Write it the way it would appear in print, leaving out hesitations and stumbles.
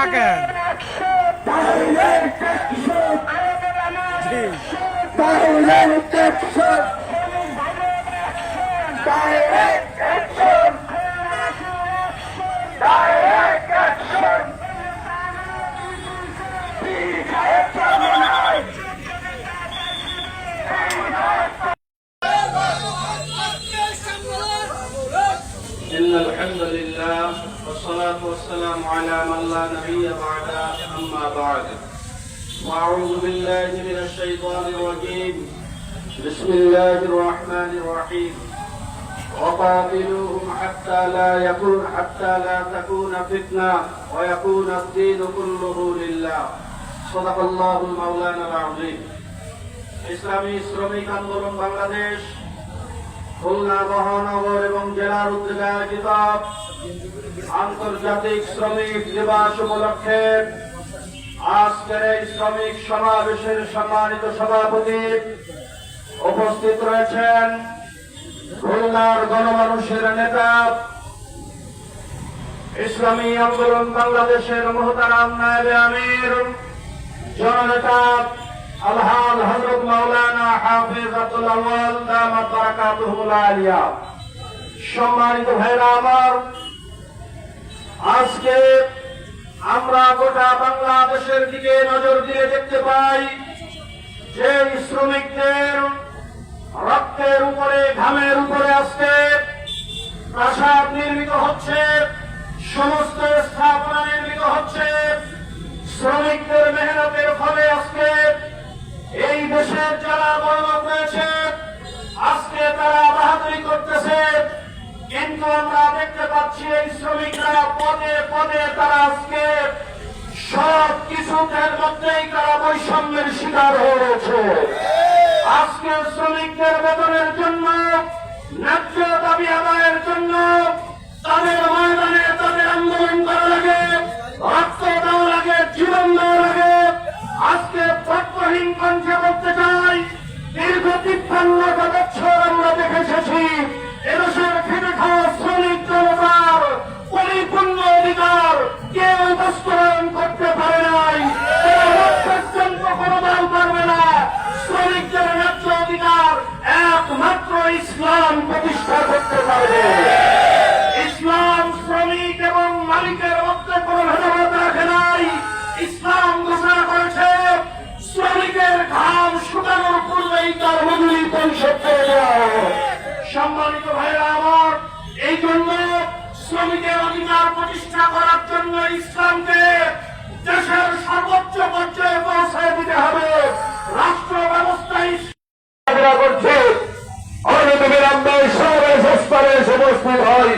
ডাকেন। إن الحمد لله والصلاة والسلام على من لا نبي بعده أما بعد وأعوذ بالله من الشيطان الرجيم بسم الله الرحمن الرحيم وقاتلوهم حتى لا تكون فتنة ويكون الدين كله لله صدق الله مولانا العظيم ইসলামী শ্রমিক আন্দোলন বাংলাদেশ খুলনা মহানগর এবং জেলার উদ্যোগে আয়োজিত আন্তর্জাতিক শ্রমিক দিবস উপলক্ষে আজকের এই শ্রমিক সমাবেশের সম্মানিত সভাপতি উপস্থিত রয়েছেন খুলনার গণমানুষের নেতা ইসলামী আন্দোলন বাংলাদেশের মোহতারাম নায়েবে আমির জননেতা আলহাজ হযরত মাওলানা হাফিজ আব্দুল আউয়াল দামাত বারাকাতুহুল আলিয়া। সম্মানিত ভাইরা আমার, আজকে আমরা গোটা বাংলাদেশের দিকে নজর দিয়ে দেখতে পাই যে শ্রমিকদের রক্তের উপরে ঘামের উপরে আজকে প্রাসাদ নির্মিত হচ্ছে, সমস্ত স্থাপনা নির্মিত হচ্ছে। শ্রমিকদের মেহনতের ফলে আজকে এই দেশের যারা বড়লোক রয়েছে আজকে তারা বাহাদুরি করতেছে, কিন্তু আমরা দেখতে পাচ্ছি এই শ্রমিকরা পদে পদে তারা আজকে সব কিছুদের মধ্যেই তারা বৈষম্যের শিকার হয়ে রয়েছে। আজকে শ্রমিকদের বেতনের জন্য, ন্যায্য দাবি আদায়ের জন্য তাদের ময়দানে তাদের আন্দোলন করা লাগে, রক্ত দেওয়া লাগে, জীবন দেওয়া লাগে। আজকে তৎপরহীন কণ্ঠে বলতে চাই, দীর্ঘ ৫৩ বছর আমরা দেখে এসেছি এদেশের খেটে খাওয়া শ্রমিক জনতার পরিপূর্ণ অধিকার কেউ বাস্তবায়ন করতে পারে নাই, পর্যন্ত কোনো দল পারবে না। শ্রমিকদের ন্যায্য অধিকার একমাত্র ইসলাম প্রতিষ্ঠা করতে পারবে। ইসলাম শ্রমিক এবং মালিকের মধ্যে কোনো ভেদাভেদ রাখে নাই। ইসলাম ঘোষণা করেছে শ্রমিকের ঘাম শুকানোর পূর্বেই তার মজুরি পরিশোধ করে দেওয়া। সম্মানিত ভাইরা আমার, এই জন্য শ্রমিকের অধিকার প্রতিষ্ঠা করার জন্য ইসলামকে দেশের সর্বোচ্চ পর্যায়ে পৌঁছায় দিতে হবে। রাষ্ট্র ব্যবস্থায় করছে অনবিরাম সমাবেশ স্তরে উপস্থিত হয়।